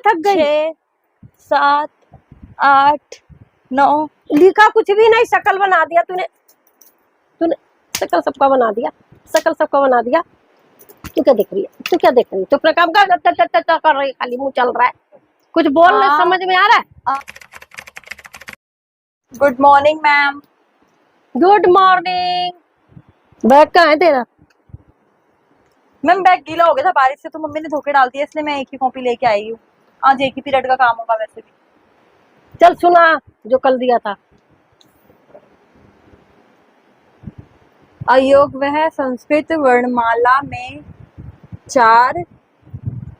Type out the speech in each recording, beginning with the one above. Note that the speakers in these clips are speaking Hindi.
थक गई। 6 7 8 9। लिखा कुछ भी नहीं, शकल बना दिया तूने। तूने शकल सबका बना दिया, शकल सबका बना दिया। तू क्या देख रही है? तू क्या देख रही है? तू अपना काम कर रही है, खाली मुंह चल रहा है, कुछ बोल नहीं समझ में आ रहा है। Good morning ma'am. Good morning. Bag कहाँ है तेरा? मैम बैग गीला हो गया था बारिश से, तो मम्मी ने धोके डाल दिया, इसलिए मैं एक ही कॉपी लेके आई हूँ। आज एक ही पीरियड का काम होगा वैसे भी। चल सुना जो कल दिया था। अयोग्य संस्कृत वर्णमाला में 4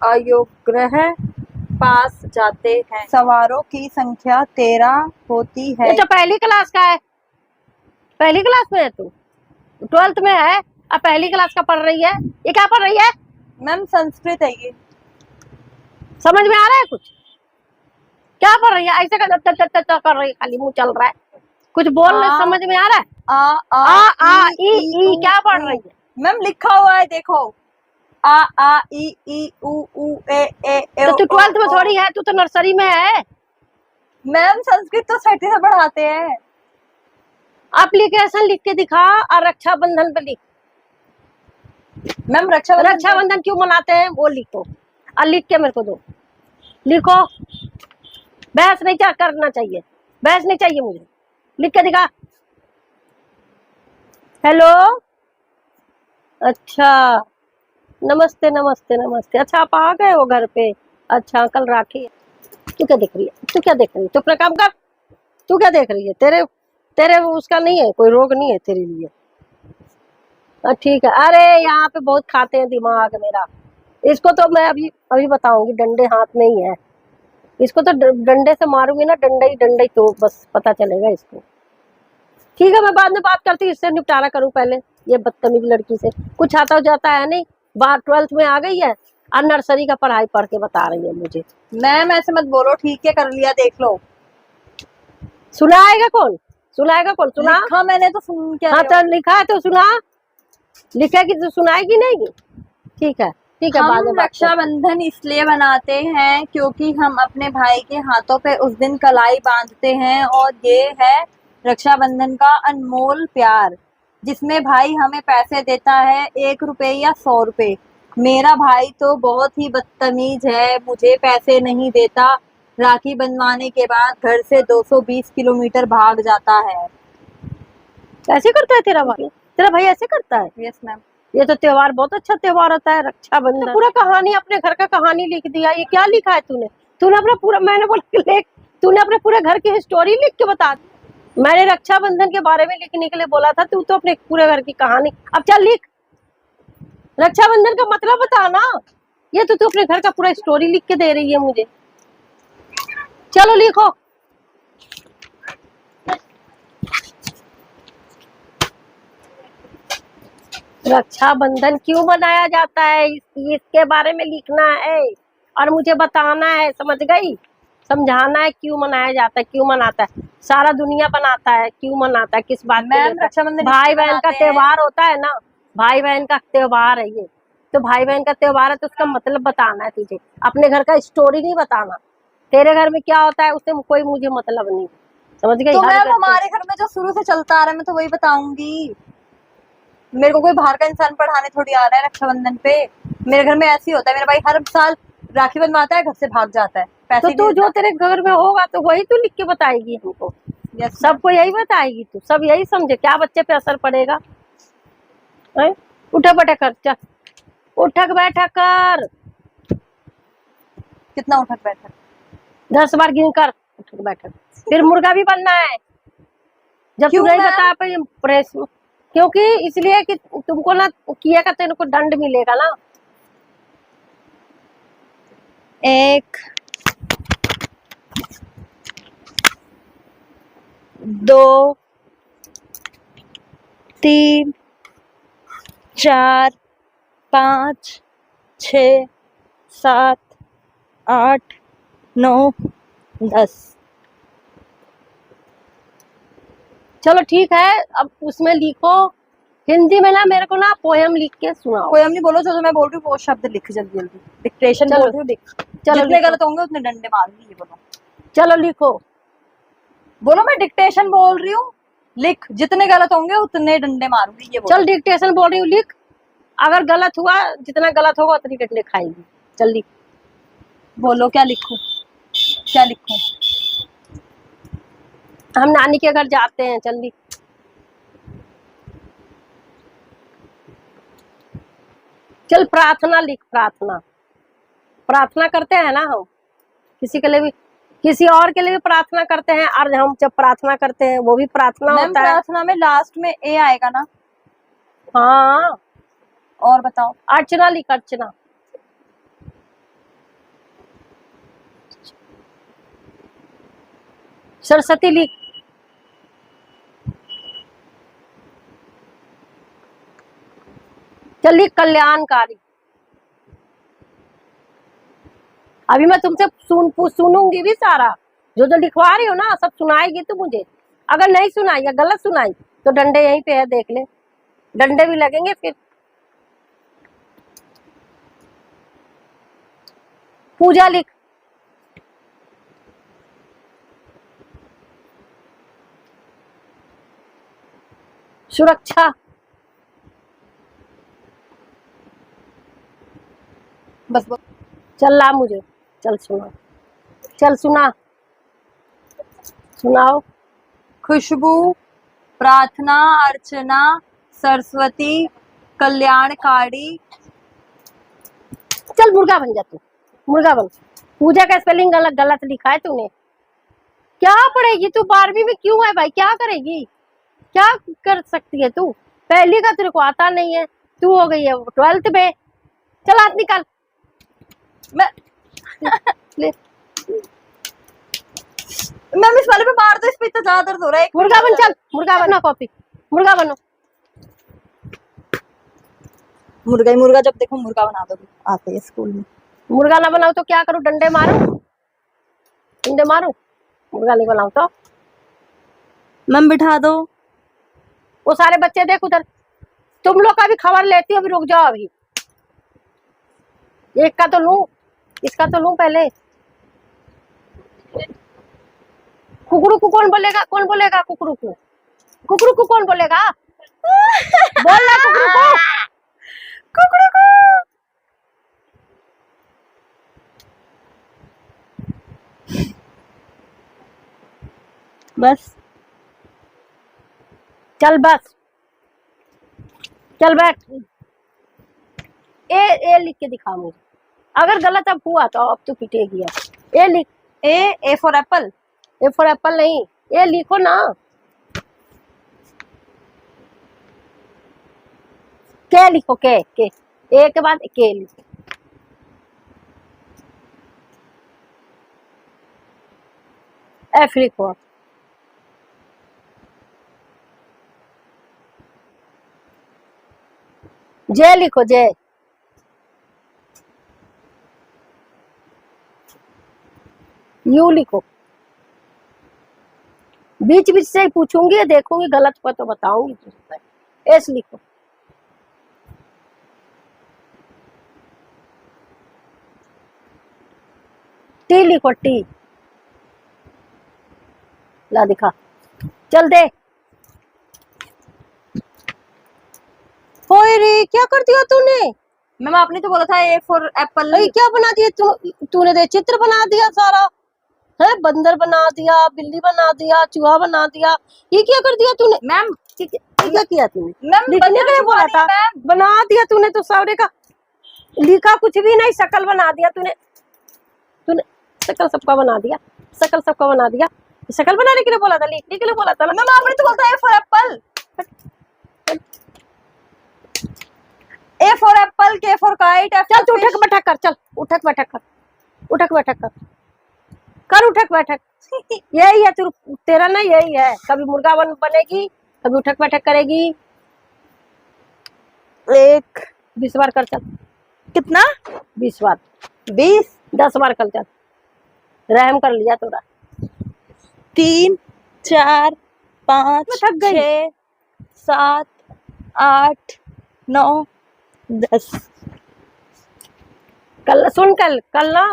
अयोग्य पास जाते हैं। सवारों की संख्या 13 होती है। ये तो पहली क्लास का है। पहली क्लास में है तू? 12th में है अब पहली क्लास का पढ़ रही है। ये क्या पढ़ रही है? मैम संस्कृत है ये। समझ में आ रहा है कुछ? क्या पढ़ रही है? ऐसे कर रही है, खाली मुंह चल रहा है, कुछ बोल नहीं समझ में आ रहा है। आ ई क्या पढ़ रही है? मैम लिखा हुआ है देखो, आ ई उ ए ए। तो तू 12th में थोड़ी है, तू तो नर्सरी में है। मैम संस्कृत तो 6वीं से पढ़ाते हैं। एप्लीकेशन लिख के दिखा और रक्षाबंधन पे लिख। मैम रक्षाबंधन क्यों मनाते हैं वो लिखो और लिख के मेरे को दो। लिखो, बहस नहीं करना चाहिए, बहस नहीं चाहिए मुझे। लिख के दिखा। हेलो, अच्छा नमस्ते नमस्ते नमस्ते। अच्छा आप आ गए हो घर पे? अच्छा कल राखी है। तू क्या देख रही है? तू क्या देख रही है? तू अपना काम कर। तू क्या देख रही है? तेरे उसका नहीं है, कोई रोग नहीं है तेरे लिए। ठीक है। अरे यहाँ पे बहुत खाते हैं दिमाग मेरा। इसको तो मैं अभी बताऊंगी, डंडे हाथ में ही है। इसको तो डंडे से मारूंगी ना, डंडा ही तो बस पता चलेगा इसको। ठीक है, मैं बाद में बात करती हूँ, इससे निपटारा करूँ पहले। ये बदतमीज लड़की से कुछ आता हो जाता है नहीं। बात 12th में आ गई है और नर्सरी का पढ़ाई पढ़ के बता रही है मुझे। मैम ऐसे मत बोलो, ठीक है कर लिया, देख लो। सुनाएगा कौन? सुनाएगा कौन? सुना लिखा मैंने तो सुन क्या? हाँ तो लिखा है तो सुना। लिखेगी तो सुनाएगी नहीं? ठीक है ठीक है। बाद में रक्षाबंधन इसलिए बनाते हैं क्योंकि हम अपने भाई के हाथों पे उस दिन कलाई बांधते हैं, और ये है रक्षाबंधन का अनमोल प्यार, जिसमें भाई हमें पैसे देता है, 1 रुपए या 100 रुपए। मेरा भाई तो बहुत ही बदतमीज है, मुझे पैसे नहीं देता। राखी बंधवाने के बाद घर से 220 किलोमीटर भाग जाता है। ऐसे करता है तेरा भाई? तेरा भाई ऐसे करता है? Yes ma'am. ये तो त्योहार बहुत अच्छा त्योहार होता है रक्षाबंधन। तो पूरा कहानी, अपने घर का कहानी लिख दिया। ये क्या लिखा है तूने? तूने अपना पूरा, मैंने बोला तूने अपने पूरे घर की स्टोरी लिख के बता दी। मैंने रक्षाबंधन के बारे में लिखने के लिए बोला था, तू तो अपने पूरे घर की कहानी। अब चल लिख, रक्षाबंधन का मतलब बता ना। ये तो तू अपने घर का पूरा स्टोरी लिख के दे रही है मुझे। चलो लिखो। रक्षाबंधन क्यों मनाया जाता है इसके बारे में लिखना है और मुझे बताना है, समझ गई? समझाना है क्यों मनाया जाता है, क्यों मनाता है। सारा दुनिया बनाता है, क्यों मनाता है, किस बात के लिए? रक्षाबंधन भाई बहन का त्योहार होता है ना, भाई बहन का त्योहार है ये। तो भाई बहन का त्योहार है तो उसका मतलब बताना है तुझे, अपने घर का स्टोरी नहीं बताना। तेरे घर में क्या होता है उससे कोई मुझे मतलब नहीं, समझ गई? तो मैम हमारे घर में जो शुरू से चलता आ रहा है मैं तो वही बताऊंगी। मेरे को कोई बाहर का इंसान पढ़ाने थोड़ी आ रहा है रक्षाबंधन पे। मेरे घर में ऐसे ही होता है, मेरा भाई हर साल राखी बंधवाता है, घर से भाग जाता है, पैसे तो तू जो तेरे घर में होगा तो वही तू लिख के बताएगी हमको। सबको यही बताएगी तू, सब यही समझे क्या बच्चे पे असर पड़ेगा? उठक बैठक कर, चल उठक बैठक कर। कितना उठक बैठक? 10 बार गिन कर उठक बैठक। फिर मुर्गा भी बनना है जब तू नहीं बता पाई प्रेस। क्योंकि इसलिए कि तुमको ना किया का तेरे को दंड मिलेगा ना। 1 2 3 4 5 6 7 8 9 10। चलो ठीक है, अब उसमें लिखो हिंदी में ना, मेरे को ना पोयम लिख के सुनाओ। पोयम नहीं बोलो, जो मैं बोल रही हूँ वो शब्द लिख जल्दी जल्दी। डिक्टेशन बोल रही हूँ, लिख। चलो जितने लिखो। गलत होंगे उतने डंडे मारूंगी, ये बोलो। चलो लिखो। बोलो, मैं डिक्टेशन बोल रही हूँ, लिख। जितने गलत होंगे उतने डंडे मारूंगी, ये बोलो। चल डिक्टेशन बोल रही हूँ, लिख। अगर गलत हुआ, जितना गलत होगा उतनी डंडे खाएगी। चल लिख। बोलो क्या लिखूं, क्या लिखूं? हम नानी के घर जाते हैं, चल लिख। चल प्रार्थना लिख, प्रार्थना। प्रार्थना करते हैं ना हम, किसी के लिए भी, किसी और के लिए भी प्रार्थना करते हैं, और हम जब प्रार्थना करते हैं वो भी प्रार्थना मैम होता है। प्रार्थना में लास्ट में ए आएगा ना? हाँ। और बताओ। अर्चना लिख, अर्चना। सरस्वती लिख। चल लिख, कल्याणकारी। अभी मैं तुमसे सुनूंगी भी सारा, जो जो लिखवा रही हो ना सब सुनाएगी तू मुझे। अगर नहीं सुनाई या गलत सुनाई तो डंडे यहीं पे है, देख ले, डंडे भी लगेंगे फिर। पूजा लिख। सुरक्षा। बस बस। चल ला मुझे, चल सुना, चल सुना, सुनाओ। खुशबू, प्रार्थना, अर्चना, सरस्वती, कल्याणकारी। चल मुर्गा बन जा तू, मुर्गा बन। पूजा का स्पेलिंग गलत गलत लिखा है तूने। क्या पढ़ेगी तू? 12वीं में क्यों है भाई? क्या करेगी? क्या कर सकती है तू? पहली का तेरे को आता नहीं है, तू हो गई है 12th में। चल हाथ निकाल। मैं ले। मैम इस वाले पे मार दो, इस पे इतना ज्यादा दर्द हो रहा है। मुर्गा बन, चल मुर्गा बनो, कॉपी मुर्गा बनो। मुर्गा ही मुर्गा, जब देखो मुर्गा बना दो आते हैं स्कूल में। मुर्गा ना बनाओ तो क्या करूं? डंडे मारूं, डंडे मारूं? मुर्गा नहीं बनाओ तो? मैम बिठा दो। वो सारे बच्चे देख उधर। तुम लोग का भी खबर लेती हूँ, अभी रुक जाओ। अभी एक का तो लूं, इसका तो लूं पहले। कुकड़ू को कौन बोलेगा? कौन बोलेगा कुकड़ू को? कुकड़ू को कौन बोलेगा? बोल ना कुकड़ू को, कुकड़ू को। बस चल बस, चल बैठ। ए लिख के दिखा मुझे। अगर गलत अब हुआ तो अब तो पिटेगी। ए लिख। A for Apple. A for Apple नहीं, ए लिखो ना। के लिखो, के ए के बाद के लिखो। एफ लिखो। जे लिखो, जे। यू लिखो। बीच बीच से पूछूंगी, देखूंगी गलत पर तो बताऊंगी तुझे। एस लिखो। टी लिखो, टी। ला दिखा, चल दे। होए रे, क्या कर दिया तूने? मैम आपने तो बोला था ए फॉर एप्पल। भाई क्या बना दिया तूने? दे चित्र बना दिया सारा है, बंदर बना दिया, बिल्ली बना दिया, चूहा बना दिया। ये क्या कर दिया तूने? मैम क्या किया तूने? मैम लिखने के लिए बोला था, बना दिया तूने तो सारे का। लिखा कुछ भी नहीं, शकल बना दिया तूने। तूने शकल सबका बना दिया, शकल सबका बना दिया। शकल बनाने के लिए बोला था, लिखने के लिए बोला था ना। मैम आपने तो बोला था A for Apple. A for Apple, के फॉर काइट। चल तू उठक बैठक कर, चल उठक बैठक कर, उठक बैठक कर, कर उठक बैठक। यही है तेरा ना, यही है। कभी मुर्गा बनेगी, कभी उठक बैठक करेगी। 20 बार कर चल। कितना? 20 बार। 20? 10 बार कर चल, रहम कर लिया तोरा। 3 4 5 थक गई। 6 7 8 9 10। कल सुन, कल ना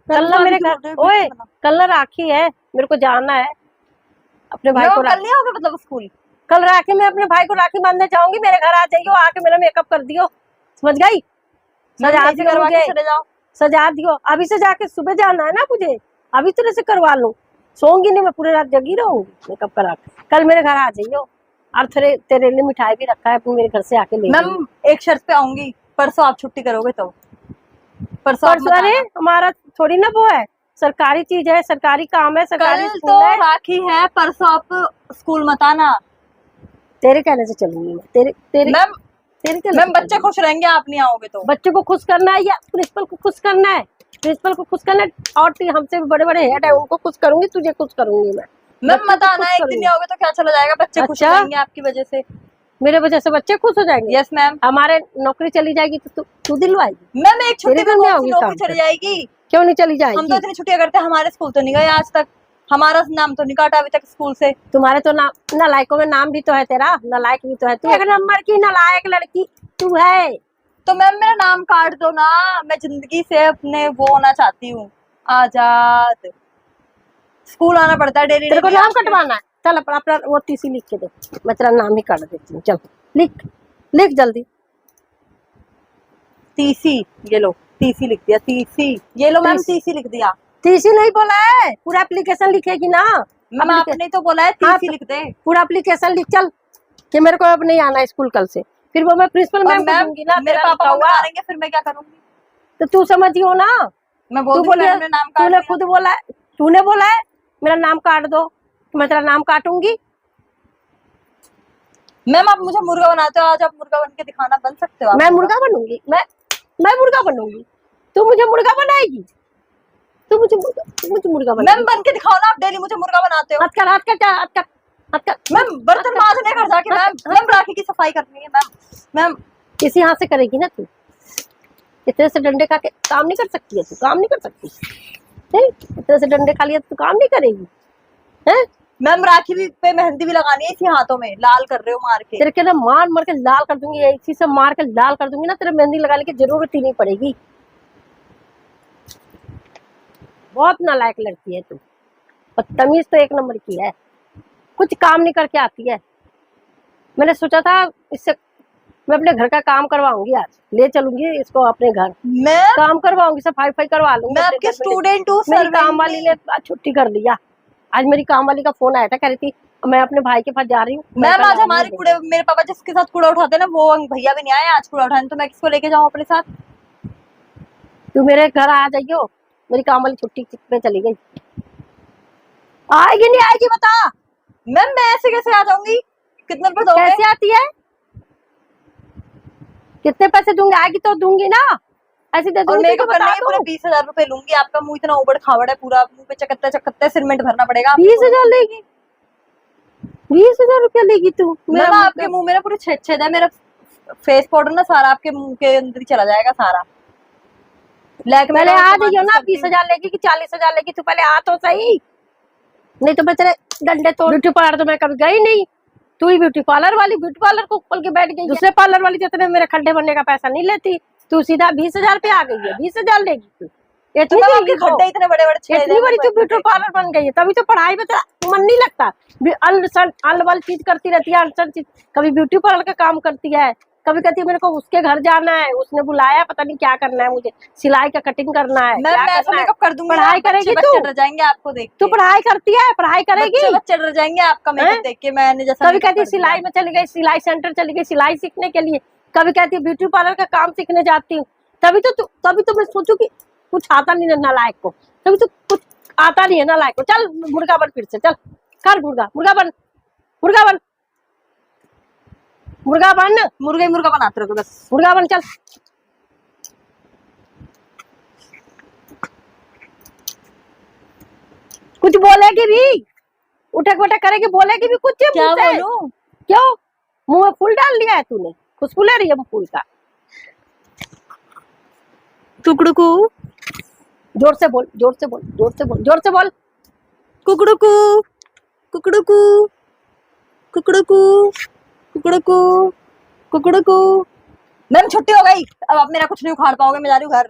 कल ना मेरे घर, ओए कल ना राखी है, मेरे को जाना है अपने भाई को। कल नहीं आओगे मतलब स्कूल? कल राखी में अपने भाई को राखी बांधने जाऊंगी, मेरे घर आ जाइयो, आके मेरा मेकअप कर दियो, समझ गई? सजा दियो करवा के मुझे, चले जाओ। सजा दियो। अभी से जाके सुबह जाना है ना मुझे, अभी तरह से करवा लूं, सोऊंगी नहीं मैं, पूरी रात जगी रहूंगी मेकअप करा के। कल मेरे घर आ जाइयो, और तेरे लिए मिठाई भी रखा है, मेरे घर से आके ले मैम एक शर्त पे आऊंगी, परसों आप छुट्टी करोगे तो। परसों अरे हमारा थोड़ी ना वो है, सरकारी चीज है, सरकारी काम है, सरकारी कल स्कूल तो है। राखी है, परसों आप स्कूल मत आना। तेरे कहने से चलूंगी मैं, तेरे तेरे मैम तेरे कहने मैम से बच्चे खुश रहेंगे आप नहीं आओगे तो। बच्चों को खुश करना है या प्रिंसिपल को खुश करना है? प्रिंसिपल को खुश करना है, और हमसे भी बड़े बड़े हेड है, उनको खुश करूंगी, तुझे खुश करूंगी मैं। मैम मत आना, एक दिन नहीं आओगे तो क्या चला जाएगा, बच्चे खुश अच्छा? रहेंगे आपकी वजह से। मेरे वजह से बच्चे खुश हो जाएंगे? Yes ma'am. हमारे नौकरी चली जाएगी तो तू दिलवाएगी? मैम एक छुट्टी तेरे में घर में कौन सी होगी नौकरी काम चली पे? जाएगी? क्यों नहीं चली हम तो जाएगी? इतनी छुट्टियां करते हैं, हमारे स्कूल तो नहीं गए आज तक, हमारा नाम तो नहीं काटा अभी तक स्कूल से। तुम्हारे तो नाम, नालायकों में नाम भी तो है तेरा, नालायक भी तो है तू, एक नंबर की नालायक लड़की तू है। तो मैम मेरा नाम काट दो ना, मैं जिंदगी से अपने वो होना चाहती हूँ, आजाद। स्कूल आना पड़ता है डेली। तेरे को नाम कटवाना है? चल अपना वो टीसी लिख के दे, मैं तेरा नाम ही काट देती हूँ। चल लिख, लिख जल्दी। टीसी ये लो, टीसी लिख दिया, टीसी ये लो मैम, टीसी लिख दिया। टीसी नहीं बोला है, पूरा एप्लीकेशन लिखेगी ना। मैम आपने तो बोला है टीसी लिख दे। पूरा एप्लीकेशन लिख चल कि मेरे को अब नहीं आना स्कूल कल से, फिर वो मैं प्रिंसिपल मैम को दूंगी ना। मेरे पापा को मारेंगे फिर मैं क्या करूंगी? तो तू समझियो ना, मैं बोल दूंगी मैंने नाम काट तूने खुद बोला है, तूने बोला है मेरा नाम काट दो, तो मैं तेरा नाम काटूंगी। मैम आप मुझे मुर्गा बनाते हो, आज आप मुर्गा बन के दिखाना, बन सकते हो आप? मैं मुर्गा बनूंगी, मैं मुर्गा बनूंगी, तू मुझे मुर्गा बनाएगी? तू मुझे मुर्गा बनाएगी? मैम बन के दिखाओ ना, आप डेली मुझे मुर्गा बनाते हो। हाथ कर, हाथ कर, हाथ कर, हाथ कर। मैम बर्तन मांजने घर जाके मैम राखी की सफाई करनी है मैम। किसी हाथ से करेगी ना तू, इतने से डंडे खा के काम नहीं कर सकती है तू, काम नहीं कर सकती है, इतने से डंडे खा लिया तो काम नहीं करेगी है? मैम राखी भी पे मेहंदी भी लगानी है इसी हाथों में, लाल कर रहे हो मार के। तेरे के ना मार मार के लाल कर दूंगी, इसी से मार के लाल कर दूंगी ना, तेरे मेहंदी लगाने की जरूरत ही नहीं पड़ेगी। बहुत नालायक लड़की है तू, बदतमीज तो एक नंबर की है, कुछ काम नहीं करके आती है। मैंने सोचा था इससे मैं अपने घर का काम करवाऊंगी, आज ले चलूंगी इसको अपने घर, मैं काम करवाऊंगी, सफाई करवा लूंगी। मैं आपके स्टूडेंट हूँ, मेरी काम वाली ने छुट्टी कर लिया, आज मेरी काम वाली का फोन आया था, कह रही थी मैं अपने भाई के पास जा रही हूँ। मैम आज हमारे कूड़े, मेरे पापा जिसके साथ कूड़ा उठाते हैं ना, वो भैया भी नहीं आए आज कूड़ा उठाने, तो मैं किसको लेके जाऊँ अपने साथ? तू मेरे घर आ जाइयो, मेरी काम वाली छुट्टी पे चली गई, आएगी नहीं आएगी बता? मैम मैं ऐसे कैसे आ जाऊंगी, कितने रुपए दोगे? कैसे आती है, कितने पैसे दूंगी? आएगी तो दूंगी ना, ऐसे दे दूंगी। मेकअप करने के पूरे 20,000 रुपए लूंगी, आपका मुंह इतना उबड़ खाबड़ है, पूरा मुंह पे चकत्ते चकत्ते सीमेंट भरना पड़ेगा। 20,000 लेगी? 20,000 रुपया लेगी तू? मैम आपके मुंह में ना पूरी छेद है, मेरा फेस पाउडर ना सारा आपके मुंह के अंदर ही चला जाएगा सारा। पहले आ जाइयो ना, 20,000 लेगी कि 40,000 लेगी, तू पहले आ तो सही, नहीं तो मैं तेरे डंडे तोड़। ब्यूटी पार्लर तो मैं कभी गई नहीं, तू ही ब्यूटी पार्लर वाली, ब्यूटी पार्लर को खोल के बैठ गई। दूसरे पार्लर वाली जितने मेरे खड्डे बनने का पैसा नहीं लेती, तू सीधा 20,000 पे आ गई है। 20,000 लेगी तू? इतनी खड्डे इतने बड़े बड़े, इतनी बड़ी तू ब्यूटी पार्लर बन गई है, तभी तो पढ़ाई में तेरा मन नहीं लगता। अल चीज करती रहती है, अल चीज, कभी ब्यूटी पार्लर का काम करती है, कभी कहती है मेरे को उसके घर जाना है, उसने बुलाया, पता नहीं क्या करना है, मुझे सिलाई का कटिंग करना है, मैं ऐसा मेकअप कर दूंगी। पढ़ाई करेगी तू? डर जाएंगे आपको देख के। तू पढ़ाई करती है, पढ़ाई करेगी? बच्चे डर जाएंगे आपका मेकअप देख के। मैंने जैसा कभी कहती सिलाई में चली गई, सिलाई सेंटर चली गई सिलाई सीखने के लिए, कभी कहती ब्यूटी पार्लर का काम सीखने जाती हूँ। तभी तो मैं सोचू कि कुछ आता नहीं है नालायक को, तभी तो कुछ आता नहीं है नालायक को। चल मुर्गा बन, फिर से चल कर मुर्गा, मुर्गा बन, मुर्गा बन, मुर्गा बन, मुर्गा बनाते रहो बस, मुर्गा बन चल। कुछ बोलेगी भी, उठक वटक करेगी, बोलेगी भी कुछ? क्या बोलूं? क्यों मुंह में फूल डाल लिया है तूने? खुशबू ले रही है वो फूल का। कुकड़ू, जोर से बोल, जोर से बोल, जोर से बोल, जोर से बोल। कुकड़ू, कुकड़ू, कुकड़ू, कुकड़ू। मैम छुट्टी हो गई, अब आप मेरा कुछ नहीं उखाड़ पाओगे, मैं जा रही हूँ घर।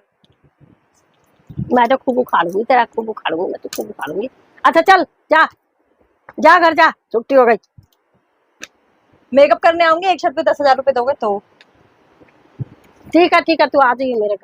मैं तो खूब उखाड़ूंगी तेरा, खूब उखाड़ूंगी मैं तो, खूब उखाड़ूंगी। अच्छा चल जा, जा घर जा, छुट्टी हो गई। मेकअप करने आऊंगी, एक शर्ट पे 10,000 रुपए दोगे तो। ठीक है, तू आ जाइए मेरे घर।